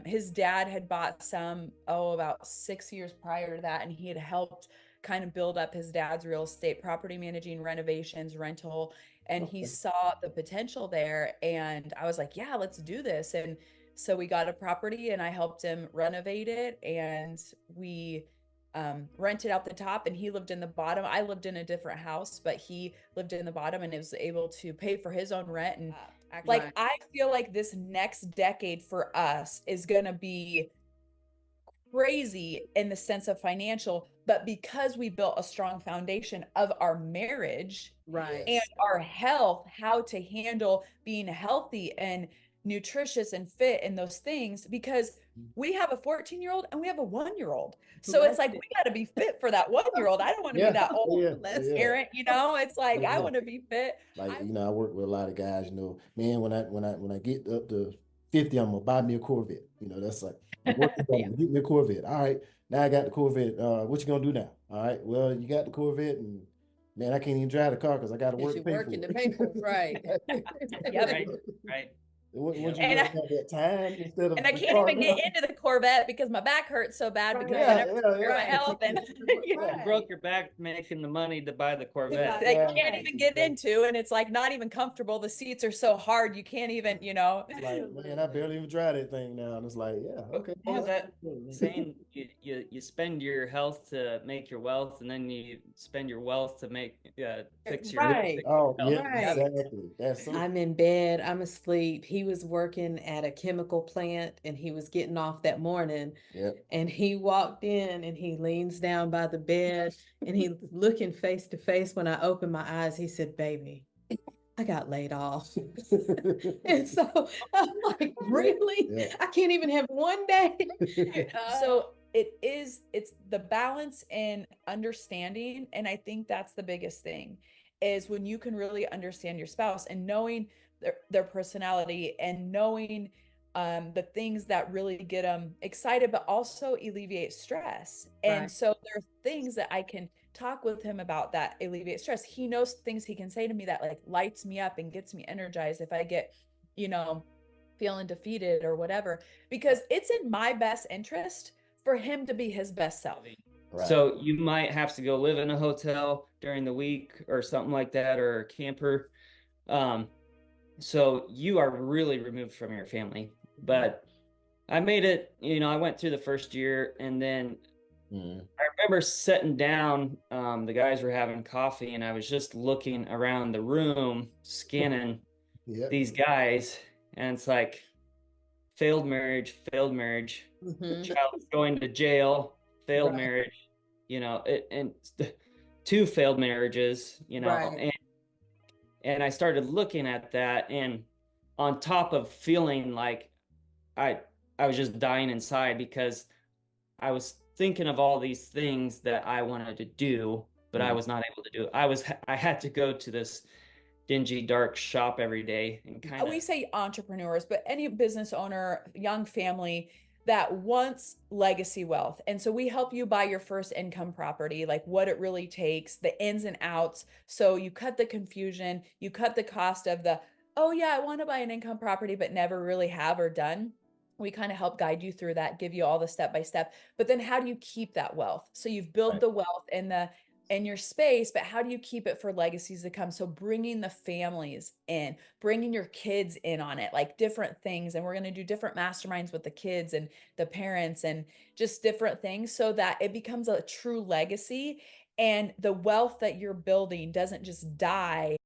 his dad had bought some, about 6 years prior to that. And he had helped kind of build up his dad's real estate, property managing, renovations, rental. And he Okay. saw the potential there. And I was like, yeah, let's do this. And so we got a property and I helped him renovate it. And we rented out the top and he lived in the bottom. I lived in a different house, but he lived in the bottom and was able to pay for his own rent. And like, Right. I feel like this next decade for us is going to be crazy in the sense of financial, but because we built a strong foundation of our marriage Right. and Yes. our health, how to handle being healthy and nutritious and fit and those things, because we have a 14-year-old and we have a 1-year-old. So it's Right. like we got to be fit for that 1-year-old. I don't want to be Yeah. that Oh, old yeah. Oh, Let's yeah. parent, it's like Oh, I yeah. want to be fit. Like, I I work with a lot of guys, man, when I get up to 50, I'm gonna buy me a Corvette. That's like I'm working on yeah. it. Get me a Corvette. All right. Now I got the Corvette. What you gonna do now? All right. Well, you got the Corvette and man, I can't even drive the car because I gotta Because work to you're pay working for to pay for it. Right. it. Yep. Right, right. What Yep. you And doing? I, Have that time instead and of I the can't car even get now? into the Corvette because my back hurts so bad because I Yeah, never Right. took yeah, care of my yeah. health and You broke your back making the money to buy the Corvette. I Yeah. can't even get into, and it's like not even comfortable. The seats are so hard you can't even. It's like, man, I barely even drive that thing now. And it's like, yeah, okay. What Well, was that's that cool, man. saying? You spend your health to make your wealth, and then you spend your wealth to fix your Right. Oh, health. yeah, Right. exactly. That's so I'm in bed, I'm asleep. He was working at a chemical plant and he was getting off that morning. Yep. And he walked in and he leans down by the bed and he looking face to face. When I opened my eyes, he said, "Baby, I got laid off." And so I'm like, really? Yeah. I can't even have one day. So it's the balance in understanding, and I think that's the biggest thing is when you can really understand your spouse and knowing their personality and knowing the things that really get them excited, but also alleviate stress. And Right. so there are things that I can talk with him about that alleviate stress. He knows things he can say to me that like lights me up and gets me energized if I get, you know, feeling defeated or whatever, because it's in my best interest for him to be his best self. Right. So you might have to go live in a hotel during the week or something like that, or a camper. Um, so you are really removed from your family. But I made it, I went through the first year, and then Mhm. I remember sitting down, the guys were having coffee, and I was just looking around the room, scanning Yep. these guys, and it's like failed marriage, Mhm. child going to jail, failed Right. marriage, and two failed marriages, Right. and I started looking at that, and on top of feeling like I I was just dying inside because I was thinking of all these things that I wanted to do, but I Mhm. was not able to do. I had to go to this dingy, dark shop every day and kind We of say entrepreneurs, but any business owner, young family that wants legacy wealth. And so we help you buy your first income property, like what it really takes, the ins and outs. So you cut the confusion, you cut the cost of oh yeah, I want to buy an income property, but never really have or done. We kind of help guide you through that, give you all the step by step. But then how do you keep that wealth? So you've built Right. the wealth in your space, but how do you keep it for legacies to come? So bringing the families in, bringing your kids in on it, like different things. And we're going to do different masterminds with the kids and the parents and just different things so that it becomes a true legacy. And the wealth that you're building doesn't just die